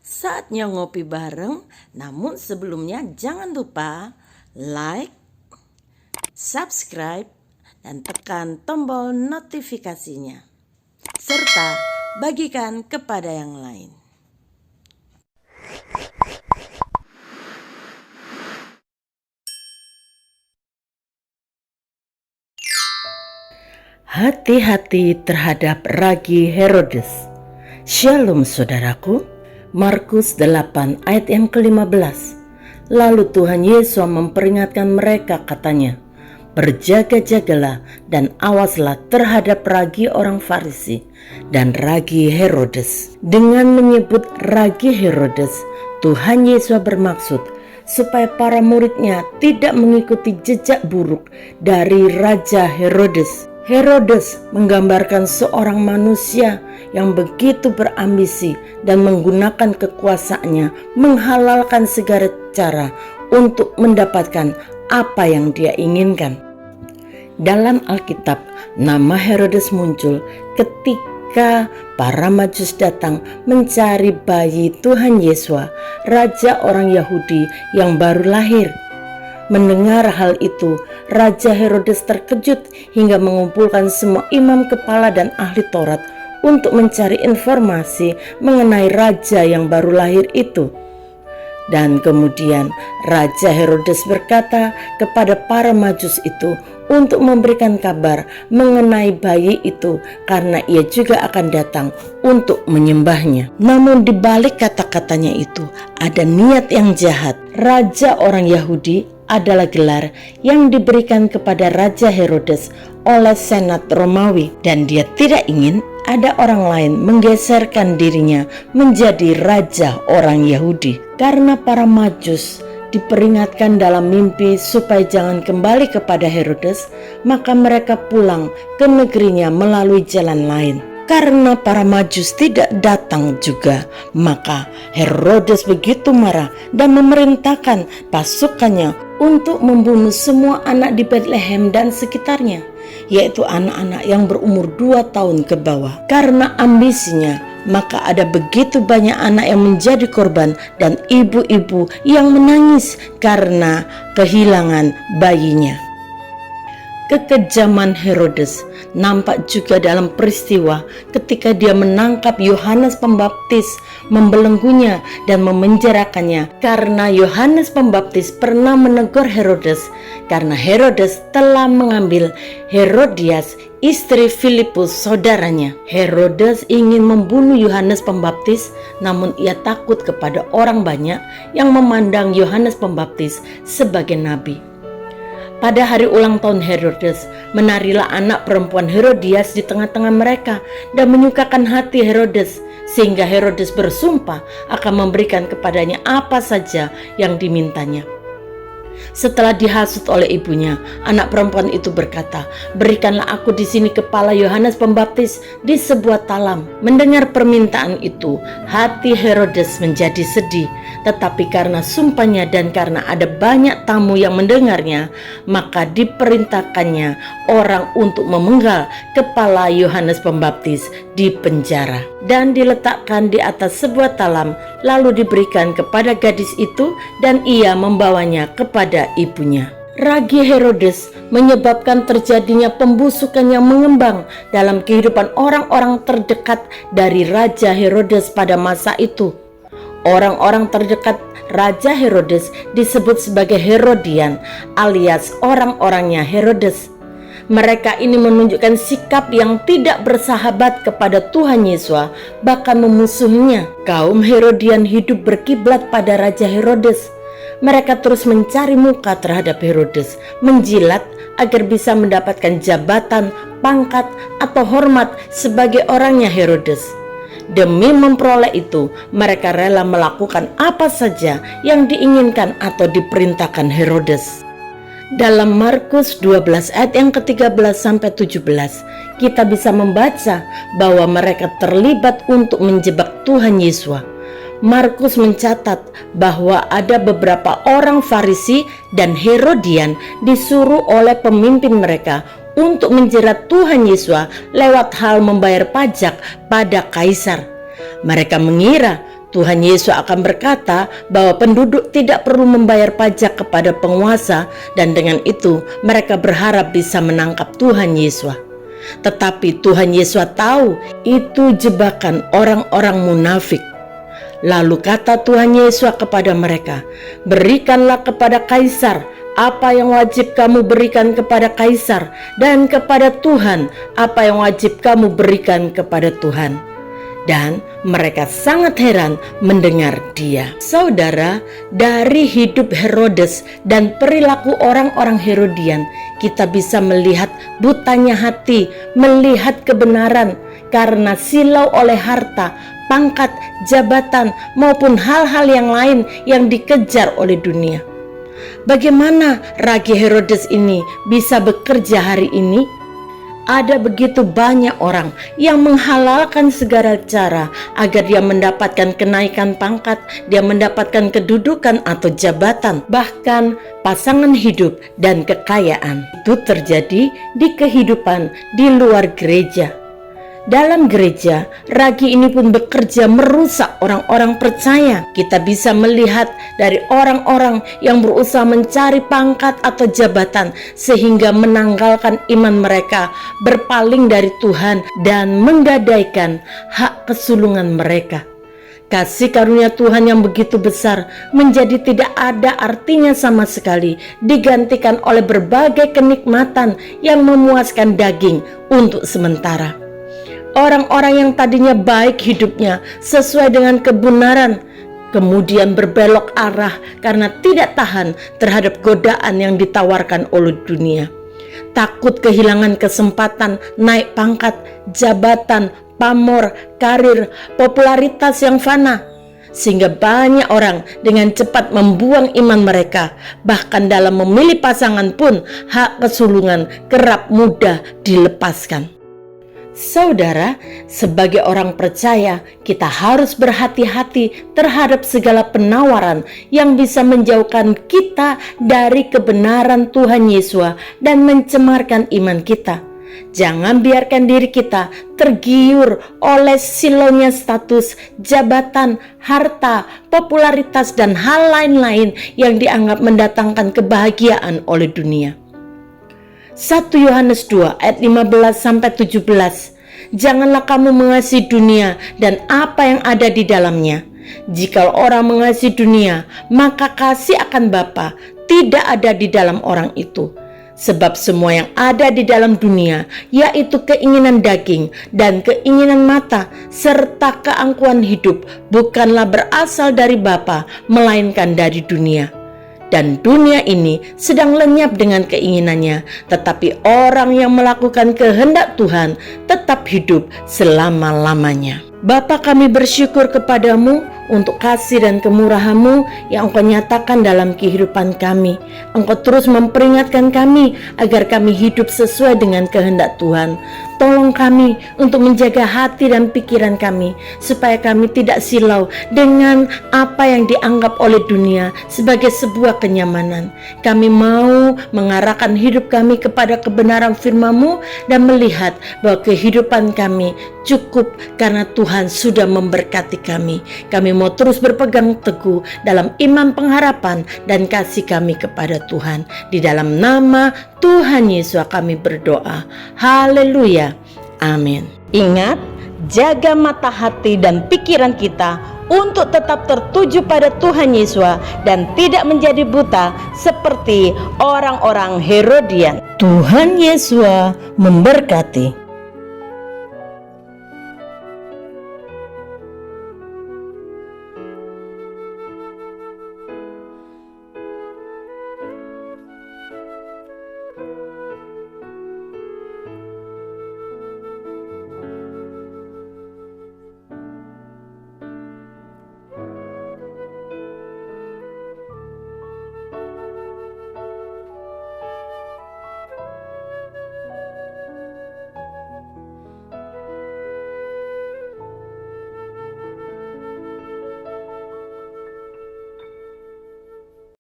Saatnya ngopi bareng, namun sebelumnya jangan lupa like, subscribe, dan tekan tombol notifikasinya. Serta bagikan kepada yang lain. Hati-hati terhadap ragi Herodes. Shalom saudaraku. Markus 8 ayat yang ke-15. Lalu Tuhan Yesus memperingatkan mereka, katanya, berjaga-jagalah dan awaslah terhadap ragi orang Farisi dan ragi Herodes. Dengan menyebut ragi Herodes, Tuhan Yesus bermaksud supaya para muridnya tidak mengikuti jejak buruk dari Raja Herodes. Herodes menggambarkan seorang manusia yang begitu berambisi dan menggunakan kekuasaannya menghalalkan segala cara untuk mendapatkan apa yang dia inginkan. Dalam Alkitab, nama Herodes muncul ketika para Majus datang mencari bayi Tuhan Yesus, raja orang Yahudi yang baru lahir. Mendengar hal itu, Raja Herodes terkejut hingga mengumpulkan semua imam kepala dan ahli Taurat untuk mencari informasi mengenai raja yang baru lahir itu. Dan kemudian Raja Herodes berkata kepada para Majus itu untuk memberikan kabar mengenai bayi itu karena ia juga akan datang untuk menyembahnya. Namun di balik kata-katanya itu ada niat yang jahat. Raja orang Yahudi adalah gelar yang diberikan kepada Raja Herodes oleh Senat Romawi, dan dia tidak ingin ada orang lain menggeserkan dirinya menjadi raja orang Yahudi. Karena para Majus diperingatkan dalam mimpi supaya jangan kembali kepada Herodes, maka mereka pulang ke negerinya melalui jalan lain. Karena para Majus tidak datang juga, maka Herodes begitu marah dan memerintahkan pasukannya untuk membunuh semua anak di Bethlehem dan sekitarnya, yaitu anak-anak yang berumur 2 tahun ke bawah. Karena ambisinya, maka ada begitu banyak anak yang menjadi korban dan ibu-ibu yang menangis karena kehilangan bayinya. Kekejaman Herodes nampak juga dalam peristiwa ketika dia menangkap Yohanes Pembaptis, membelenggunya dan memenjarakannya karena Yohanes Pembaptis pernah menegur Herodes karena Herodes telah mengambil Herodias, istri Filipus saudaranya. Herodes ingin membunuh Yohanes Pembaptis, namun ia takut kepada orang banyak yang memandang Yohanes Pembaptis sebagai nabi. Pada hari ulang tahun Herodes, menarilah anak perempuan Herodias di tengah-tengah mereka dan menyukakan hati Herodes, sehingga Herodes bersumpah akan memberikan kepadanya apa saja yang dimintanya. Setelah dihasut oleh ibunya, anak perempuan itu berkata, berikanlah aku di sini kepala Yohanes Pembaptis di sebuah talam. Mendengar permintaan itu, hati Herodes menjadi sedih. Tetapi karena sumpahnya dan karena ada banyak tamu yang mendengarnya, maka diperintahkannya orang untuk memenggal kepala Yohanes Pembaptis di penjara dan diletakkan di atas sebuah talam, lalu diberikan kepada gadis itu dan ia membawanya kepada ibunya. Ragi Herodes menyebabkan terjadinya pembusukan yang mengembang dalam kehidupan orang-orang terdekat dari Raja Herodes pada masa itu. Orang-orang terdekat Raja Herodes disebut sebagai Herodian alias orang-orangnya Herodes. Mereka ini menunjukkan sikap yang tidak bersahabat kepada Tuhan Yesus, bahkan memusuhinya. Kaum Herodian hidup berkiblat pada Raja Herodes. Mereka terus mencari muka terhadap Herodes, menjilat agar bisa mendapatkan jabatan, pangkat, atau hormat sebagai orangnya Herodes. Demi memperoleh itu, mereka rela melakukan apa saja yang diinginkan atau diperintahkan Herodes. Dalam Markus 12 ayat yang ke-13 sampai 17, kita bisa membaca bahwa mereka terlibat untuk menjebak Tuhan Yesus. Markus mencatat bahwa ada beberapa orang Farisi dan Herodian disuruh oleh pemimpin mereka untuk menjerat Tuhan Yesus lewat hal membayar pajak pada kaisar. Mereka mengira Tuhan Yesus akan berkata bahwa penduduk tidak perlu membayar pajak kepada penguasa, dan dengan itu mereka berharap bisa menangkap Tuhan Yesus. Tetapi Tuhan Yesus tahu itu jebakan orang-orang munafik. Lalu kata Tuhan Yesus kepada mereka, "Berikanlah kepada Kaisar apa yang wajib kamu berikan kepada Kaisar, dan kepada Tuhan apa yang wajib kamu berikan kepada Tuhan." Dan mereka sangat heran mendengar dia. Saudara, dari hidup Herodes dan perilaku orang-orang Herodian, kita bisa melihat butanya hati, melihat kebenaran karena silau oleh harta, pangkat, jabatan, maupun hal-hal yang lain yang dikejar oleh dunia. Bagaimana ragi Herodes ini bisa bekerja hari ini? Ada begitu banyak orang yang menghalalkan segala cara agar dia mendapatkan kenaikan pangkat, dia mendapatkan kedudukan atau jabatan, bahkan pasangan hidup dan kekayaan. Itu terjadi di kehidupan di luar gereja. Dalam gereja, ragi ini pun bekerja merusak orang-orang percaya. Kita bisa melihat dari orang-orang yang berusaha mencari pangkat atau jabatan sehingga menanggalkan iman mereka, berpaling dari Tuhan dan menggadaikan hak kesulungan mereka. Kasih karunia Tuhan yang begitu besar menjadi tidak ada artinya sama sekali, digantikan oleh berbagai kenikmatan yang memuaskan daging untuk sementara. Orang-orang yang tadinya baik hidupnya sesuai dengan kebenaran, kemudian berbelok arah karena tidak tahan terhadap godaan yang ditawarkan oleh dunia. Takut kehilangan kesempatan naik pangkat, jabatan, pamor, karir, popularitas yang fana, sehingga banyak orang dengan cepat membuang iman mereka. Bahkan dalam memilih pasangan pun hak kesulungan kerap mudah dilepaskan. Saudara, sebagai orang percaya, kita harus berhati-hati terhadap segala penawaran yang bisa menjauhkan kita dari kebenaran Tuhan Yesus dan mencemarkan iman kita. Jangan biarkan diri kita tergiur oleh silonya status, jabatan, harta, popularitas, dan hal lain-lain yang dianggap mendatangkan kebahagiaan oleh dunia. 1 Yohanes 2 ayat 15-17. Janganlah kamu mengasihi dunia dan apa yang ada di dalamnya. Jika orang mengasihi dunia, maka kasih akan Bapa tidak ada di dalam orang itu. Sebab semua yang ada di dalam dunia, yaitu keinginan daging dan keinginan mata, serta keangkuhan hidup, bukanlah berasal dari Bapa, melainkan dari dunia. Dan dunia ini sedang lenyap dengan keinginannya, tetapi orang yang melakukan kehendak Tuhan tetap hidup selama-lamanya. Bapa, kami bersyukur kepadamu untuk kasih dan kemurahan-Mu yang Engkau nyatakan dalam kehidupan kami. Engkau terus memperingatkan kami agar kami hidup sesuai dengan kehendak Tuhan. Tolong kami untuk menjaga hati dan pikiran kami, supaya kami tidak silau dengan apa yang dianggap oleh dunia sebagai sebuah kenyamanan. Kami mau mengarahkan hidup kami kepada kebenaran firman-Mu dan melihat bahwa kehidupan kami cukup karena Tuhan sudah memberkati kami. Kami mau terus berpegang teguh dalam iman pengharapan dan kasih kami kepada Tuhan. Di dalam nama Tuhan Yesus kami berdoa. Haleluya. Amin. Ingat, jaga mata hati dan pikiran kita untuk tetap tertuju pada Tuhan Yesus dan tidak menjadi buta seperti orang-orang Herodian. Tuhan Yesus memberkati.